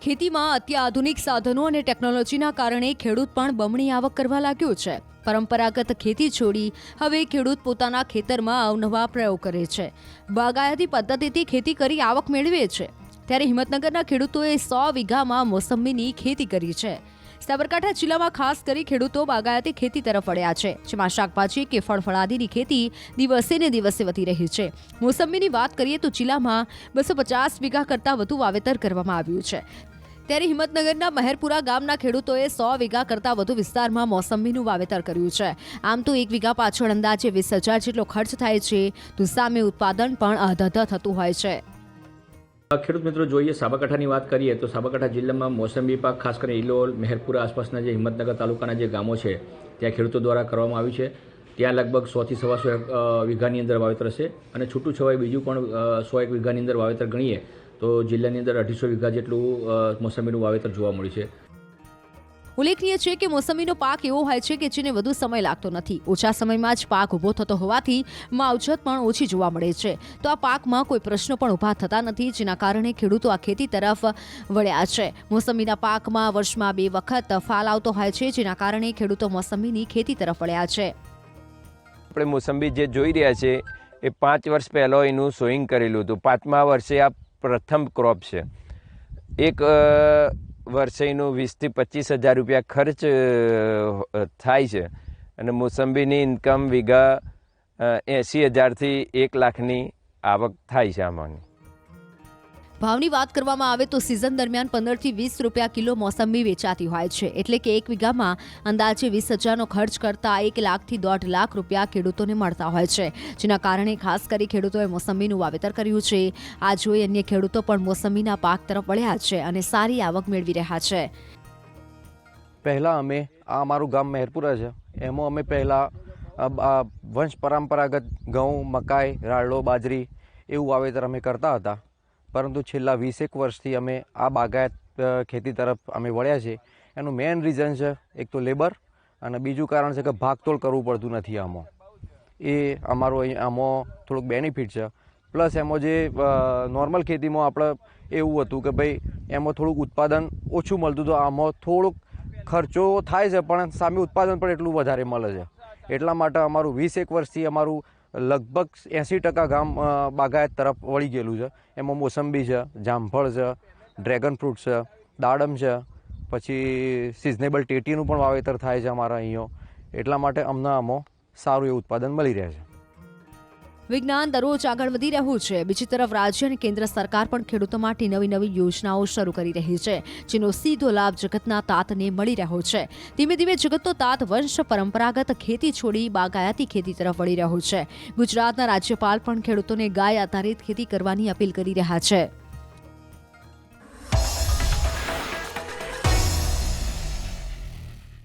ખેતીમાં અત્યાધુનિક સાધનો અને ટેકનોલોજીના કારણે ખેડૂત પણ બમણી આવક કરવા લાગ્યો છે। પરંપરાગત ખેતી છોડી હવે ખેડૂત પોતાના ખેતરમાં અવનવા પ્રયોગ કરે છે। બાગાયતી પદ્ધતિથી ખેતી કરી આવક મેળવે છે। ત્યારે હિંમતનગરના ખેડૂતોએ 100 વીઘામાં મોસંબીની ખેતી કરી છે। સાબરકાંઠા જિલ્લામાં ખાસ કરી ખેડૂતો બાગાયતી ખેતી તરફ વળ્યા છે, જેમાં શાકભાજી કે ફળફળાદીની ખેતી દિવસે ને દિવસે વધી રહી છે। મોસંબીની વાત કરીએ તો જિલ્લામાં 250 વીઘા કરતાં વધુ વાવેતર કરવામાં આવ્યું છે। ત્યારે હિંમતનગરના મહેરપુરા ગામના ખેડૂતોએ 100 વીઘા કરતાં વધુ વિસ્તારમાં મોસંબીનું વાવેતર કર્યું છે। આમ તો 1 વીઘા પાછળ અંદાજે 20,000 જેટલો ખર્ચ થાય છે, તો સામે ઉત્પાદન પણ અધધ થતું હોય છે। ખેડૂત મિત્રો, જોઈએ સાબરકાંઠાની વાત કરીએ તો સાબરકાંઠા જિલ્લામાં મોસંબી પાક ખાસ કરીને ઇલોલ, મહેરપુરા આસપાસના જે હિંમતનગર તાલુકાના જે ગામો છે ત્યાં ખેડૂતો દ્વારા કરવામાં આવ્યું છે। ત્યાં લગભગ 100 થી 125 વીઘાની અંદર વાવેતર છે અને છૂટું છવાય બીજું પણ 101 વીઘાની અંદર વાવેતર ગણીએ તો જિલ્લાની અંદર 250 વીઘા જેટલું મોસંબીનું વાવેતર જોવા મળ્યું છે। ઉલ્લેખનીય છે કે મોસંબીનો પાક એવો હોય છે કે જેને વધુ સમય લાગતો નથી। ઓછા સમયમાં જ પાક ઊભો થતો હોવાથી માવજત પણ ઓછી જોવા મળે છે, તો આ પાકમાં કોઈ પ્રશ્નો પણ ઊભા થતા નથી, જેના કારણે ખેડૂતો આ ખેતી તરફ વળ્યા છે। મોસંબીના પાકમાં વર્ષમાં 2 વખત ફાલ આવતો હોય છે, જેના કારણે ખેડૂતો મોસંબીની ખેતી તરફ વળ્યા છે। આપણે મોસંબી જે જોઈ રહ્યા છે એ 5 વર્ષ પહેલાં એનું સોઈંગ કરેલું હતું। 5મા વર્ષે આ પ્રથમ ક્રોપ છે। એક વર્ષે એનું 20,000 થી 25,000 રૂપિયા ખર્ચ થાય છે અને મોસંબીની ઇન્કમ વીઘા 80,000 થી 1 લાખની આવક થાય છે। આમાંની ભાવની વાત કરવામાં આવે તો સિઝન દરમિયાન 15 થી 20 રૂપિયા કિલો મોસંબી વેચાતી હોય છે, એટલે કે 1 વીઘામાં અંદાજે 20,000નો ખર્ચ કરતા 1 લાખથી 1.5 લાખ રૂપિયા ખેડૂતોને મળતા હોય છે, જેના કારણે ખાસ કરી ખેડૂતોએ મોસંબીનું વાવેતર કર્યું છે। આ જોઈ અન્ય ખેડૂતો પણ મોસંબીના પાક તરફ વળ્યા છે અને સારી આવક મેળવી રહ્યા છે। પહેલાં અમે અમારું ગામ મહેરપુરા છે, એમાં અમે પહેલાં વંશ પરંપરાગત ઘઉં, મકાઈ, રાળો, બાજરી એવું વાવેતર અમે કરતા હતા, પરંતુ છેલ્લા 20 વર્ષથી અમે આ બાગાયત ખેતી તરફ અમે વળ્યા છે। એનું મેઇન રીઝન છે એક તો લેબર અને બીજું કારણ છે કે ભાગતોડ કરવું પડતું નથી આમાં, એ અમારું આમાં થોડુંક બેનિફિટ છે। પ્લસ એમાં જે નોર્મલ ખેતીમાં આપણે એવું હતું કે ભાઈ એમાં થોડુંક ઉત્પાદન ઓછું મળતું, તો આમાં થોડુંક ખર્ચો થાય છે પણ સામે ઉત્પાદન પણ એટલું વધારે મળે છે। એટલા માટે અમારું 20 વર્ષથી અમારું લગભગ 80% ગામ બાગાયત તરફ વળી ગયેલું છે। એમાં મોસંબી છે, જામફળ છે, ડ્રેગન ફ્રૂટ છે, દાડમ છે, પછી સિઝનેબલ ટેટીનું પણ વાવેતર થાય છે અમારા અહીંયા, એટલા માટે અમને આમાં સારું એવું ઉત્પાદન મળી રહે છે। વિજ્ઞાન દરરોજ આગળ વધી રહ્યું છે। બીજી તરફ રાજ્ય અને કેન્દ્ર સરકાર પણ ખેડૂતો માટે નવી નવી યોજનાઓ શરૂ કરી રહી છે, જેનો સીધો લાભ જગતના તાતને મળી રહ્યો છે। ધીમે ધીમે જગતનો તાત વંશ પરંપરાગત ખેતી છોડી બાગાયતી ખેતી તરફ વળી રહ્યો છે। ગુજરાતના રાજ્યપાલ પણ ખેડૂતોને ગાય આધારિત ખેતી કરવાની અપીલ કરી રહ્યા છે।